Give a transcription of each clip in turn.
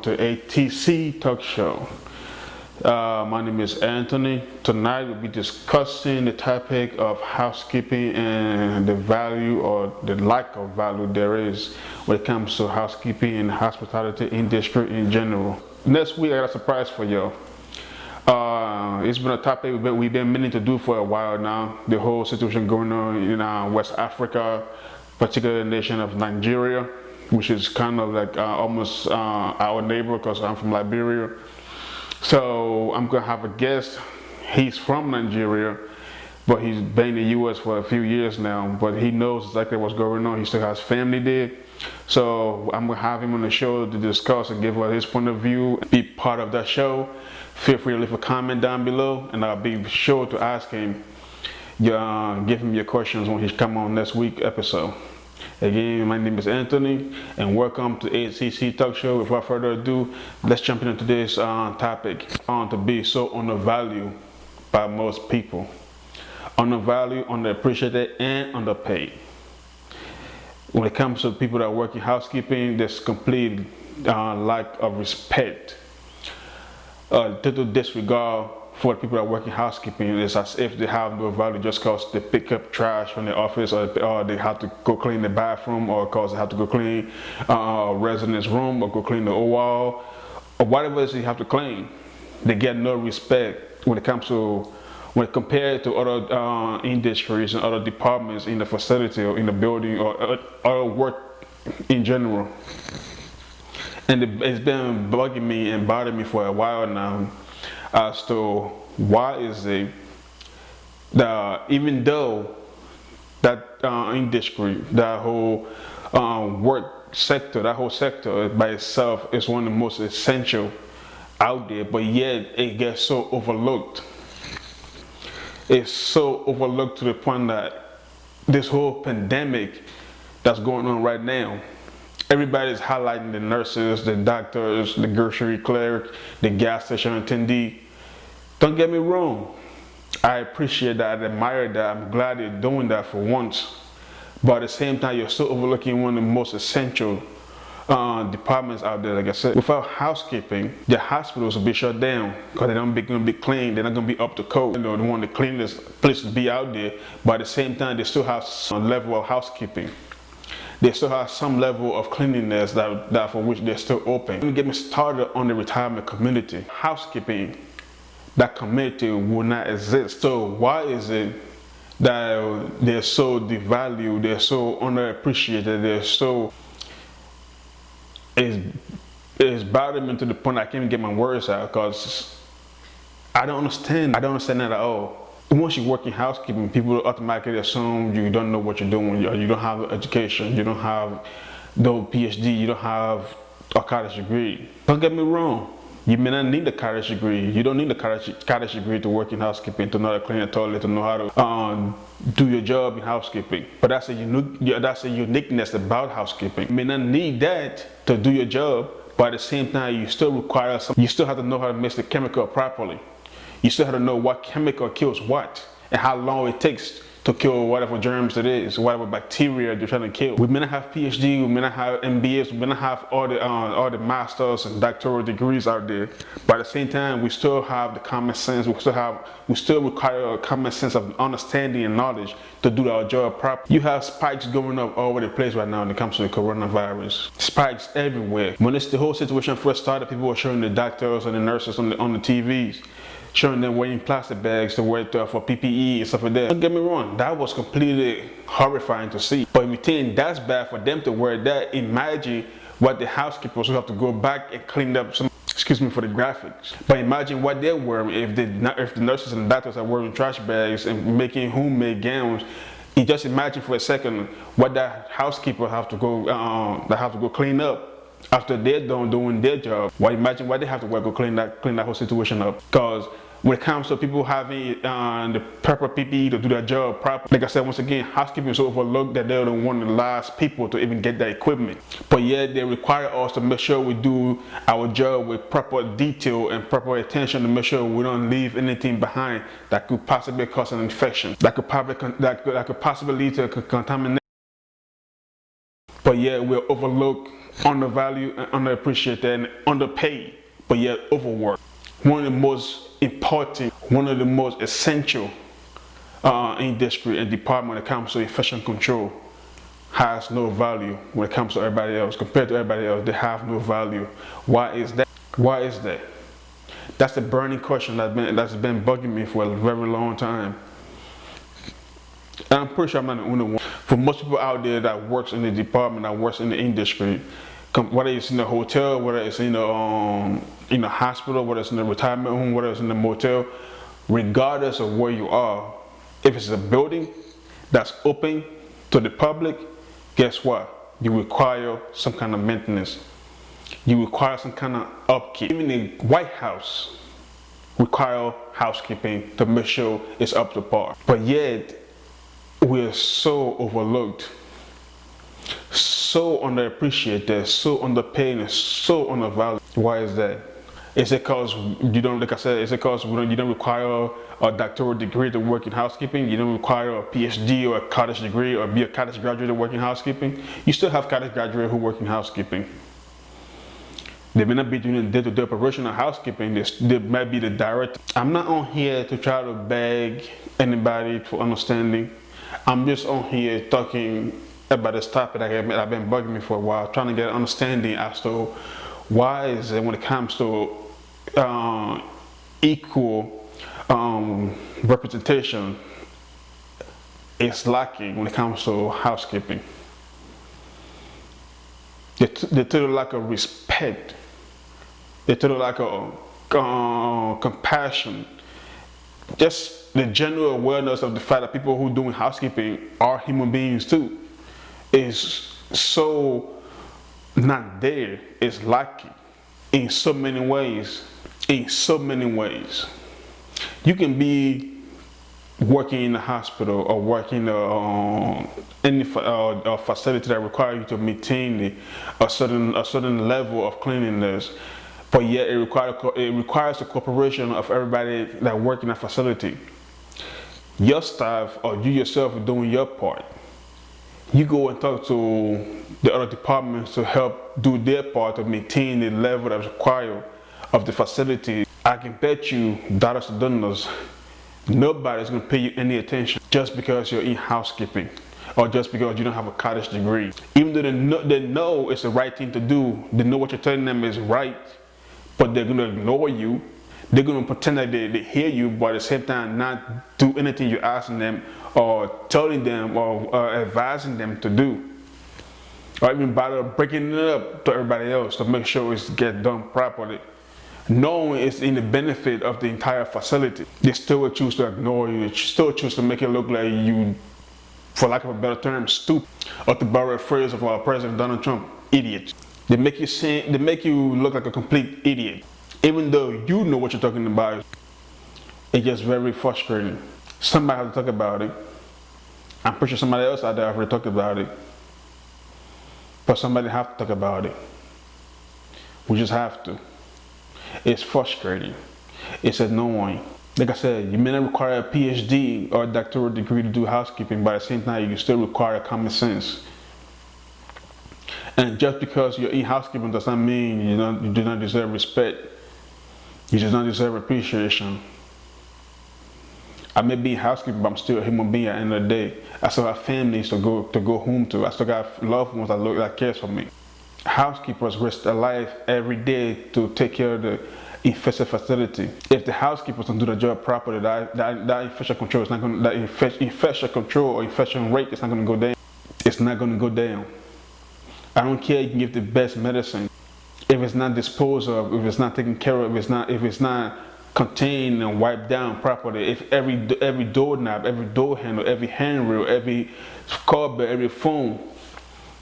to ATC Talk Show. My name is Anthony. Tonight we'll be discussing the topic of housekeeping and the value or the lack of value there is when it comes to housekeeping and hospitality industry in general. Next week I got a surprise for y'all. It's been a topic we've been meaning to do for a while now. The whole situation going on in West Africa, particularly the nation of Nigeria, which is kind of like almost our neighbor because I'm from Liberia. So I'm gonna have a guest. He's from Nigeria, but he's been in the U.S. for a few years now. But he knows exactly what's going on. He still has family there. So I'm gonna have him on the show to discuss and give us his point of view. Be part of that show. Feel free to leave a comment down below, and I'll be sure to ask him. Give him your questions when he come on next week's episode. Again, my name is Anthony, and welcome to ACC Talk Show. Without further ado, let's jump into today's topic on to be so undervalued by most people. Undervalued, underappreciated, and underpaid. When it comes to people that work in housekeeping, there's complete lack of respect. Total disregard for the people that work in housekeeping. Is as if they have no value just because they pick up trash from the office, or they have to go clean the bathroom, or because they have to go clean a resident's room, or go clean the wall, or whatever it is you have to clean. They get no respect when it comes to, when compared to other industries and other departments in the facility or in the building or other work in general. And it's been bugging me and bothering me for a while now as to why is it that even though that industry, that whole work sector, that whole sector by itself is one of the most essential out there, but yet it gets so overlooked. It's so overlooked to the point that this whole pandemic that's going on right now, everybody's highlighting the nurses, the doctors, the grocery clerk, the gas station attendee. Don't get me wrong. I appreciate that, I admire that, I'm glad you're doing that for once. But at the same time, you're still overlooking one of the most essential departments out there. Like I said, without housekeeping, the hospitals will be shut down because they're not going to be clean, they're not going to be up to code. They want the cleanest place to be out there, but at the same time, they still have some level of housekeeping. They still have some level of cleanliness that for which they're still open. Let me get me started on the retirement community. Housekeeping, that community will not exist. So why is it that they're so devalued, they're so underappreciated, they're so, it's bothering me to the point I can't even get my words out because I don't understand that at all. Once you work in housekeeping, people automatically assume you don't know what you're doing, you don't have education, you don't have no PhD, you don't have a college degree. Don't get me wrong, you may not need a college degree. You don't need a college degree to work in housekeeping, to know how to clean a toilet, to know how to do your job in housekeeping. But that's a uniqueness about housekeeping. You may not need that to do your job, but at the same time, you still require you still have to know how to mix the chemical properly. You still have to know what chemical kills what and how long it takes to kill whatever germs it is, whatever bacteria they're trying to kill. We may not have PhD, we may not have MBAs, we may not have all the masters and doctoral degrees out there, but at the same time, we still have the common sense. We still require a common sense of understanding and knowledge to do our job properly. You have spikes going up all over the place right now when it comes to the coronavirus. Spikes everywhere. When the whole situation first started, people were showing the doctors and the nurses on the TVs, showing them wearing plastic bags to wear for PPE and stuff like that. Don't get me wrong, that was completely horrifying to see. But if you think that's bad for them to wear that, imagine what the housekeepers will have to go back and clean up some, excuse me for the graphics, but imagine what they're wearing if the nurses and doctors are wearing trash bags and making homemade gowns. You just imagine for a second what that housekeeper have to go clean up after they're done doing their job. Well, imagine what they have to go clean that whole situation up. Because when it comes to people having the proper PPE to do their job properly, like I said, once again, housekeeping is so overlooked that they're one of the last people to even get that equipment. But yet they require us to make sure we do our job with proper detail and proper attention to make sure we don't leave anything behind that could possibly cause an infection, that could possibly lead to contamination. But but yet we're overlooked, undervalued, and underappreciated, and underpaid, but yet overworked. One of the most important, one of the most essential industry and department when it comes to infection control has no value when it comes to everybody else. Compared to everybody else, they have no value. Why is that? Why is that? That's the burning question that's been bugging me for a very long time. And I'm pretty sure I'm not the only one. For most people out there that works in the department, that works in the industry, whether it's in a hotel, whether it's in a hospital, whether it's in a retirement home, whether it's in a motel, regardless of where you are, if it's a building that's open to the public, guess what? You require some kind of maintenance. You require some kind of upkeep. Even the White House require housekeeping to make sure it's up to par. But yet, we're so overlooked, so underappreciated, so underpaid, and so undervalued. Why is that? Is it because you don't, like I said, is it because you don't require a doctoral degree to work in housekeeping? You don't require a PhD or a college degree or be a college graduate to work in housekeeping? You still have college graduates who work in housekeeping. They may not be doing the day-to-day operation of housekeeping. They might be the director. I'm not on here to try to beg anybody for understanding. I'm just on here talking about this topic that I've been bugging me for a while, trying to get an understanding as to why is it when it comes to equal representation, it's lacking when it comes to housekeeping. The total lack of respect, the total lack of compassion, just the general awareness of the fact that people who are doing housekeeping are human beings too, is so not there. It's lacking in so many ways. In so many ways. You can be working in a hospital or working in any facility that requires you to maintain a certain level of cleanliness, but yet it requires the cooperation of everybody that work in that facility. Your staff or you yourself are doing your part. You go and talk to the other departments to help do their part to maintain the level that's required of the facility. I can bet you dollars to dollars, nobody's going to pay you any attention just because you're in housekeeping or just because you don't have a college degree. Even though they know it's the right thing to do, they know what you're telling them is right, but they're going to ignore you. They're going to pretend that they hear you, but at the same time not do anything you're asking them or telling them or advising them to do. Or even bother breaking it up to everybody else to make sure it's get done properly. Knowing it's in the benefit of the entire facility, they still will choose to ignore you. They still choose to make it look like you, for lack of a better term, stupid. Or to borrow a phrase of our President Donald Trump, idiot. They make you look like a complete idiot. Even though you know what you're talking about, it's just very frustrating. Somebody has to talk about it. I'm pretty sure somebody else out there already talked about it. But somebody have to talk about it. We just have to. It's frustrating. It's annoying. Like I said, you may not require a PhD or a doctoral degree to do housekeeping, but at the same time, you still require common sense. And just because you're in housekeeping does not mean you do not deserve respect. You do not deserve appreciation. I may be in housekeeping, but I'm still a human being at the end of the day. I still have families to go home to. I still got loved ones that cares for me. Housekeepers risk their life every day to take care of the infected facility. If the housekeepers don't do the job properly, that infection control is not going. That infection control or infection rate is not going to go down. It's not going to go down. I don't care. You can give the best medicine. If it's not disposed of, if it's not taken care of, if it's not contained and wiped down properly, if every doorknob, every door handle, every handrail, every cupboard, every phone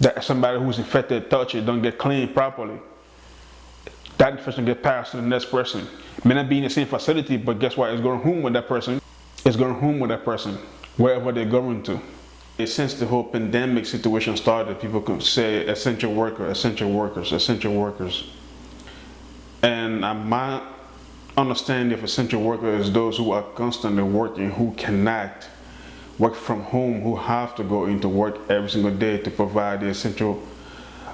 that somebody who's infected touch it don't get cleaned properly, that infection get passed to the next person. It may not be in the same facility, but guess what? It's going home with that person. It's going home with that person, wherever they're going to. Since the whole pandemic situation started, people could say essential worker, essential workers, essential workers. And my understanding of essential workers is those who are constantly working, who cannot work from home, who have to go into work every single day to provide the essential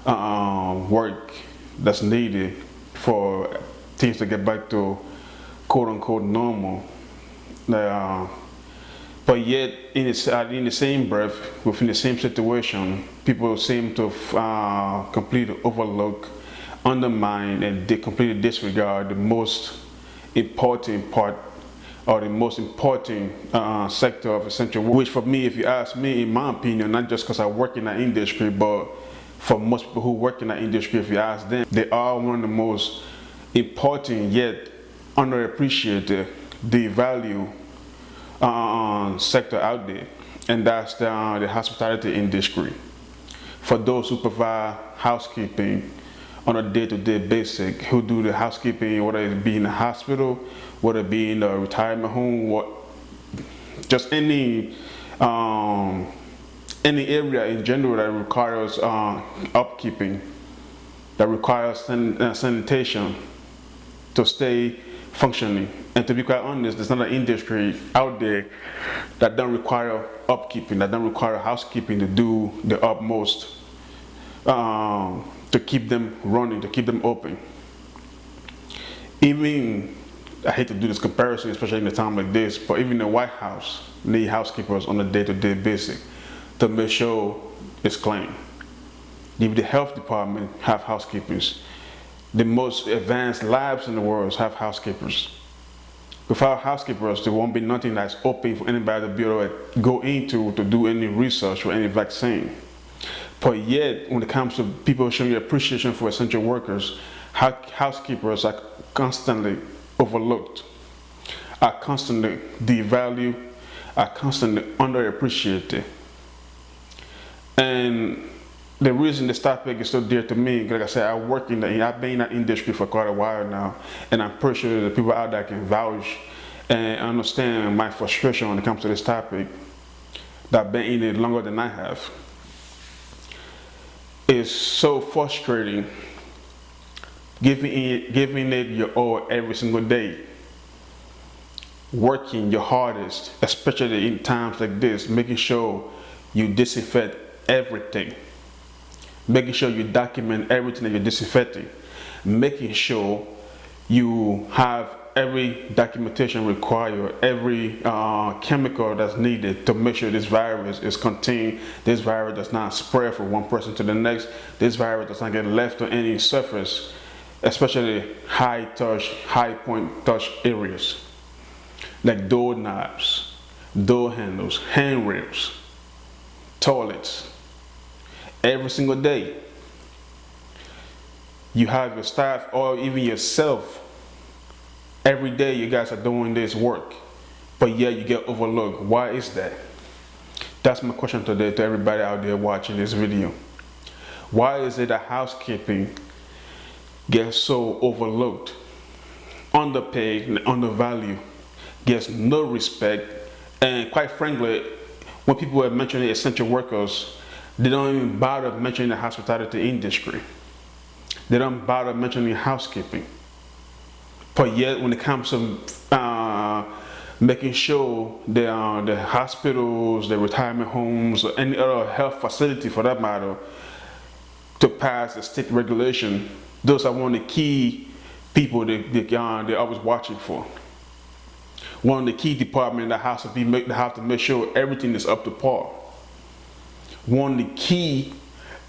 work that's needed for things to get back to quote unquote normal. But yet, in the same breath, within the same situation, people seem to completely overlook, undermine, and completely disregard the most important part, or the most important sector of essential work. Which, for me, if you ask me, in my opinion, not just because I work in that industry, but for most people who work in that industry, if you ask them, they are one of the most important yet underappreciated, devalued sector out there, and that's the hospitality industry. For those who provide housekeeping on a day-to-day basis, who do the housekeeping, whether it be in a hospital, whether it be in a retirement home, just any area in general that requires upkeeping, that requires sanitation to stay functioning. And to be quite honest, there's not an industry out there that don't require upkeeping, that don't require housekeeping to do the utmost to keep them running, to keep them open. Even, I hate to do this comparison, especially in a time like this, but even the White House need housekeepers on a day-to-day basis to make sure it's clean. Even the health department have housekeepers. The most advanced labs in the world have housekeepers. Without housekeepers, there won't be nothing that's open for anybody to be able to go into to do any research or any vaccine. But yet, when it comes to people showing appreciation for essential workers, housekeepers are constantly overlooked, are constantly devalued, are constantly underappreciated. And the reason this topic is so dear to me, like I said, I've been in that industry for quite a while now, and I'm pretty sure the people out there can vouch and understand my frustration when it comes to this topic, that I've been in it longer than I have. It's so frustrating giving it your all every single day, working your hardest, especially in times like this, making sure you disinfect everything, making sure you document everything that you're disinfecting, making sure you have every documentation required, every chemical that's needed to make sure this virus is contained, this virus does not spread from one person to the next, this virus does not get left on any surface, especially high point touch areas like door knobs, door handles, handrails, toilets. Every single day, you have your staff or even yourself. Every day you guys are doing this work, but yet you get overlooked. Why is that? That's my question today to everybody out there watching this video. Why is it that housekeeping gets so overlooked, underpaid, and undervalued, gets no respect? And quite frankly, when people are mentioning essential workers, they don't even bother mentioning the hospitality industry. They don't bother mentioning housekeeping. But yet, when it comes to making sure the hospitals, the retirement homes, or any other health facility for that matter, to pass the state regulation, those are one of the key people they're always watching for. One of the key departments that have to make sure everything is up to par. One of the key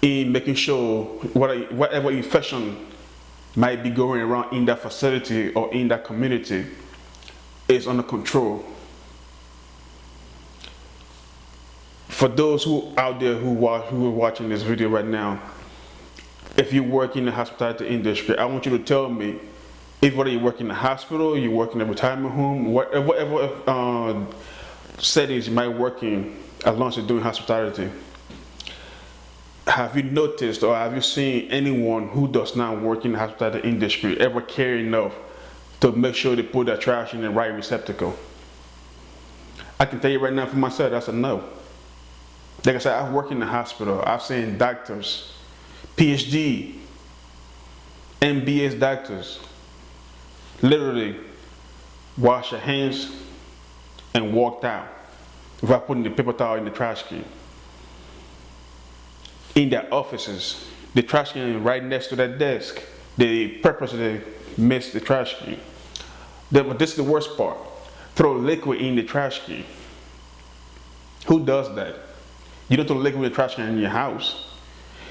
in making sure whatever infection might be going around in that facility or in that community is under control. For those who out there who are watching this video right now, if you work in the hospitality industry, I want you to tell me if whether you work in the hospital, you work in a retirement home, whatever settings you might work in, as long as you're doing hospitality. Have you noticed or have you seen anyone who does not work in the hospitality industry ever care enough to make sure they put their trash in the right receptacle? I can tell you right now for myself, that's a no. Like I said, I've worked in the hospital. I've seen doctors, PhD, MBS doctors, literally wash their hands and walked out without putting the paper towel in the trash can. In their offices, the trash can right next to that desk. They purposely miss the trash can. But this is the worst part. Throw liquid in the trash can. Who does that? You don't throw liquid in the trash can in your house.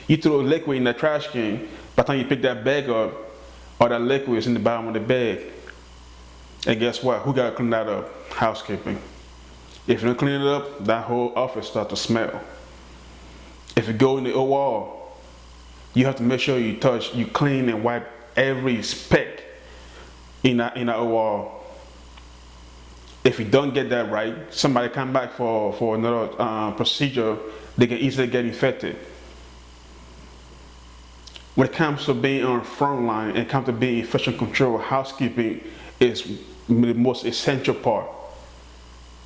You throw liquid in the trash can, by the time you pick that bag up, all that liquid is in the bottom of the bag. And guess what? Who got to clean that up? Housekeeping. If you don't clean it up, that whole office starts to smell. If you go in the OR, you have to make sure you clean and wipe every speck in that OR. If you don't get that right, somebody come back for another procedure, they can easily get infected. When it comes to being on the front line and comes to being infection control, housekeeping is the most essential part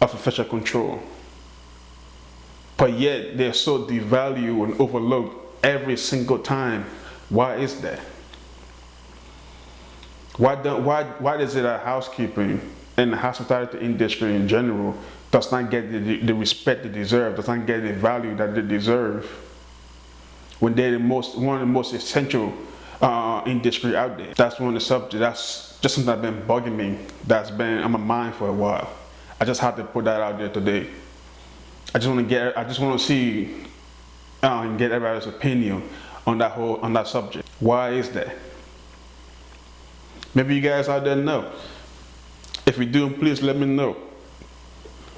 of infection control. But yet they're so devalued and overlooked every single time. Why is that? Why is it that housekeeping and the hospitality industry in general does not get the respect they deserve, does not get the value that they deserve, when they're one of the most essential industry out there? That's one of the subjects. That's just something that's been bugging me. That's been on my mind for a while. I just had to put that out there today. I just want to see and get everybody's opinion on that subject. Why is that? Maybe you guys out there know. If you do, please let me know.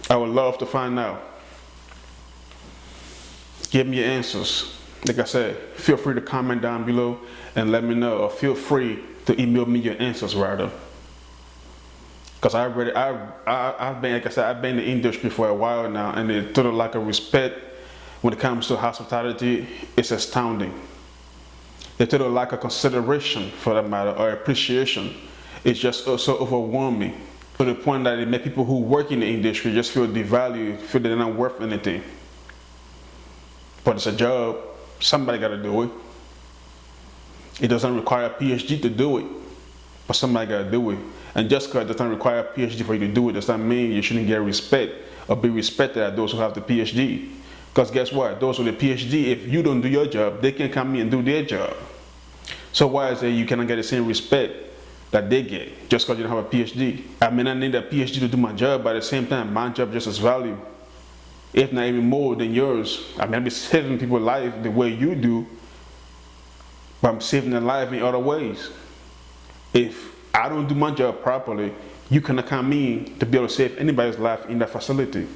I would love to find out. Give me your answers. Like I said, feel free to comment down below and let me know, or feel free to email me your answers rather. Because I've been, like I said, I've been in the industry for a while now, and the total lack of respect when it comes to hospitality is astounding. The total lack of consideration, for that matter, or appreciation, is just so overwhelming, to the point that it makes people who work in the industry just feel devalued, feel they're not worth anything. But it's a job. Somebody got to do it. It doesn't require a PhD to do it, but somebody got to do it. And just because it doesn't require a PhD for you to do it, does not mean you shouldn't get respect or be respected at those who have the PhD. Because guess what? Those with the PhD, if you don't do your job, they can come in and do their job. So why is it you cannot get the same respect that they get just because you don't have a PhD? I may not need a PhD to do my job, but at the same time, my job just as valuable, if not even more than yours. I may be saving people's life the way you do, but I'm saving their life in other ways. If I don't do my job properly, you cannot come in to be able to save anybody's life in that facility.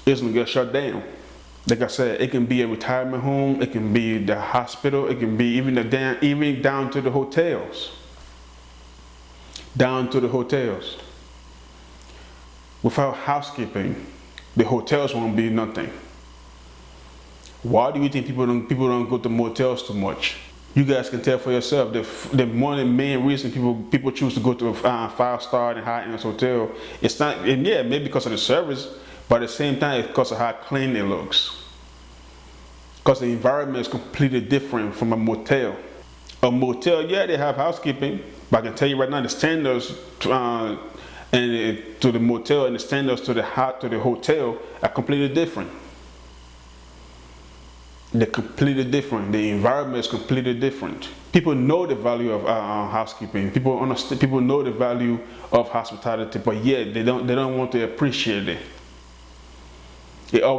It's gonna get shut down. Like I said, it can be a retirement home, it can be the hospital, it can be even down to the hotels. Down to the hotels. Without housekeeping, the hotels won't be nothing. Why do you think people don't go to motels too much? You guys can tell for yourself. The one of the main reason people choose to go to a 5-star and high-end hotel, it's not, and yeah, maybe because of the service, but at the same time, it's because of how clean it looks. Because the environment is completely different from a motel. A motel, yeah, they have housekeeping, but I can tell you right now, the standards to the motel and the standards to the hotel are completely different. They're completely different. The environment is completely different. People know the value of housekeeping. People understand. People know the value of hospitality, but yet they don't want to appreciate it.